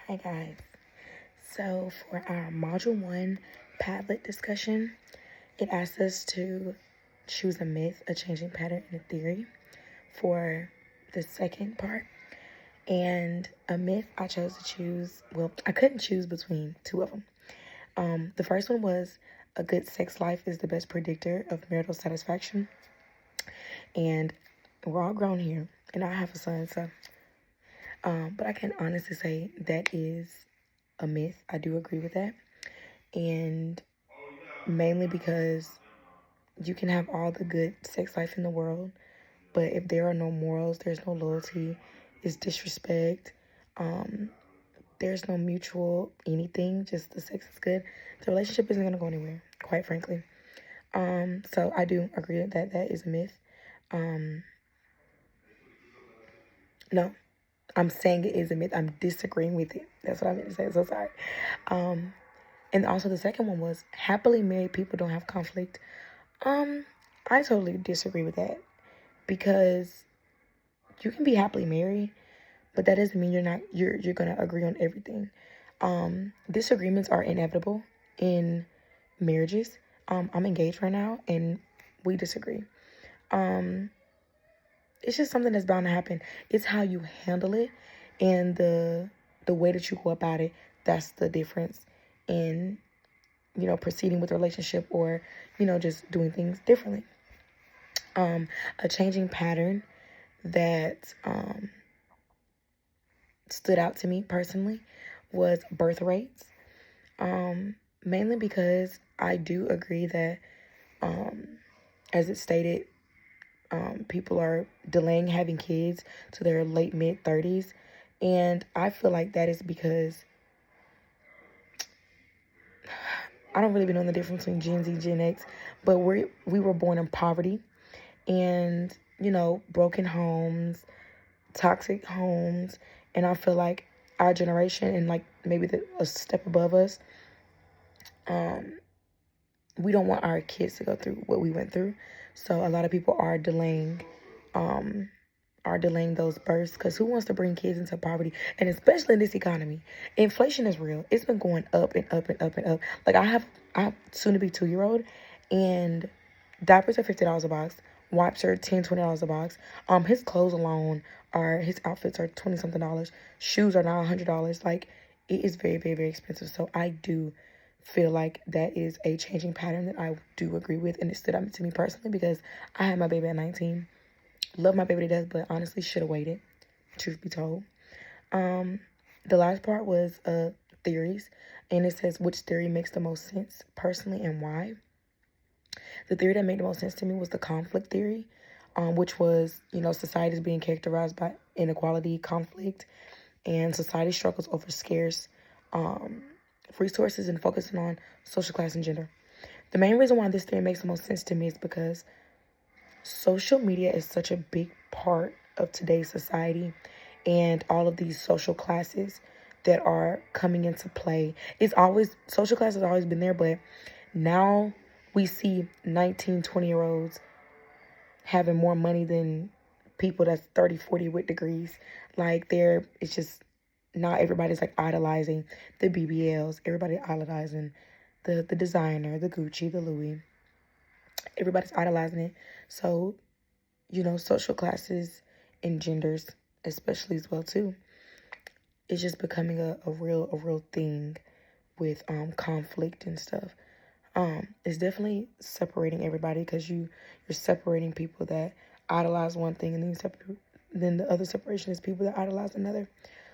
Hi guys. So for our module 1 Padlet discussion, it asks us to choose a myth, a changing pattern, and a theory for the second part. And a myth I chose to choose, well, I couldn't choose between two of them. The first one was a good sex life is the best predictor of marital satisfaction. And we're all grown here, and I have a son, so but I can honestly say that is a myth. I do agree with that. And mainly because you can have all the good sex life in the world, but if there are no morals, there's no loyalty, it's disrespect, there's no mutual anything, just the sex is good, the relationship isn't going to go anywhere, quite frankly. So I do agree that that is a myth. No, I'm saying it is a myth. I'm disagreeing with it. That's what I meant to say. So sorry. And also the second one was happily married people don't have conflict. I totally disagree with that because you can be happily married, but that doesn't mean you're gonna agree on everything. Disagreements are inevitable in marriages. I'm engaged right now and we disagree. It's just something that's bound to happen. It's how you handle it and the way that you go about it. That's the difference in proceeding with a relationship or just doing things differently. A changing pattern that stood out to me personally was birth rates. Mainly because I do agree that, as it stated, people are delaying having kids to their late mid-30s. And I feel like that is because I don't really know the difference between Gen Z, Gen X, but we were born in poverty and, broken homes, toxic homes. And I feel like our generation and like maybe a step above us, we don't want our kids to go through what we went through. So a lot of people are delaying those births because who wants to bring kids into poverty? And especially in this economy, inflation is real. It's been going up and up and up and up. Like I have soon to be 2-year-old, and diapers are $50 a box. Wipes are $10-$20 a box. His clothes alone his outfits are $20 something dollars. Shoes are now $100. Like it is very, very, very expensive. So I do feel like that is a changing pattern that I do agree with, and it stood out to me personally because I had my baby at 19. Love my baby to death, but honestly should have waited, truth be told. The last part was theories, and it says which theory makes the most sense personally and why. The theory that made the most sense to me was the conflict theory, which was, society is being characterized by inequality, conflict, and society struggles over scarce resources and focusing on social class and gender. The main reason why this theory makes the most sense to me is because social media is such a big part of today's society and all of these social classes that are coming into play. Social class has always been there, but now we see 19, 20-year-olds having more money than people that's 30, 40 with degrees. Like it's just not everybody's like idolizing the BBLs. Everybody idolizing the designer, the Gucci, the Louis. Everybody's idolizing it. So, social classes and genders, especially as well too, it's just becoming a real thing with conflict and stuff. It's definitely separating everybody because you're separating people that idolize one thing, and then the other separation is people that idolize another.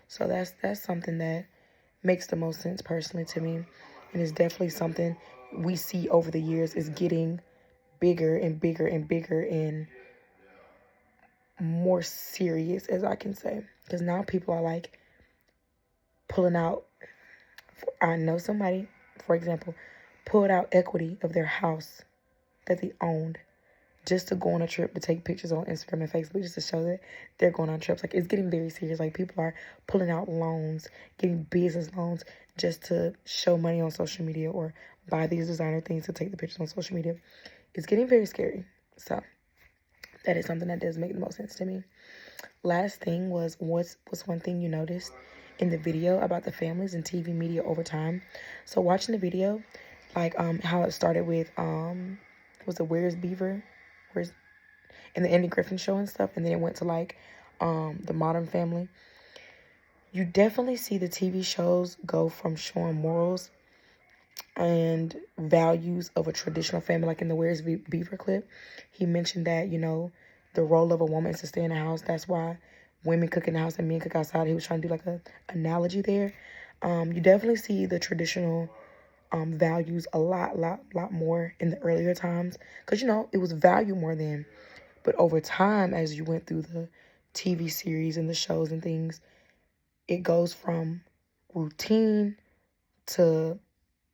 So that's something that makes the most sense personally to me, and it's definitely something we see over the years is getting bigger and bigger and bigger and more serious, as I can say, because now people are like pulling out. I know somebody, for example, pulled out equity of their house that they owned just to go on a trip to take pictures on Instagram and Facebook just to show that they're going on trips. Like, it's getting very serious. Like, people are pulling out loans, getting business loans just to show money on social media or buy these designer things to take the pictures on social media. It's getting very scary. So that is something that does make the most sense to me. Last thing was what's one thing you noticed in the video about the families and TV media over time. So watching the video, like how it started with was it Where's Beaver? Where's in the Andy Griffin show and stuff, and then it went to like the Modern Family. You definitely see the TV shows go from showing morals and values of a traditional family, like in the Where's Beaver clip. He mentioned that, you know, the role of a woman is to stay in the house. That's why women cook in the house and men cook outside. He was trying to do like a analogy there. You definitely see the traditional values a lot more in the earlier times, because, you know, it was valued more then. But over time, as you went through the TV series and the shows and things, it goes from routine to,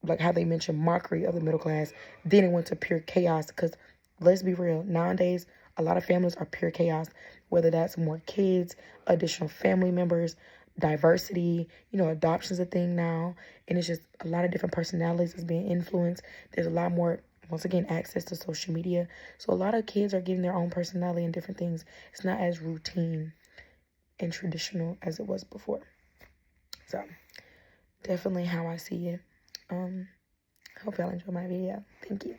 like how they mentioned, mockery of the middle class. Then it went to pure chaos, because let's be real, nowadays a lot of families are pure chaos, whether that's more kids, additional family members, diversity, you know, adoption's a thing now, and it's just a lot of different personalities is being influenced. There's a lot more, once again, access to social media, so a lot of kids are getting their own personality and different things. It's not as routine and traditional as it was before. So definitely how I see it. Hope y'all enjoy my video. Thank you.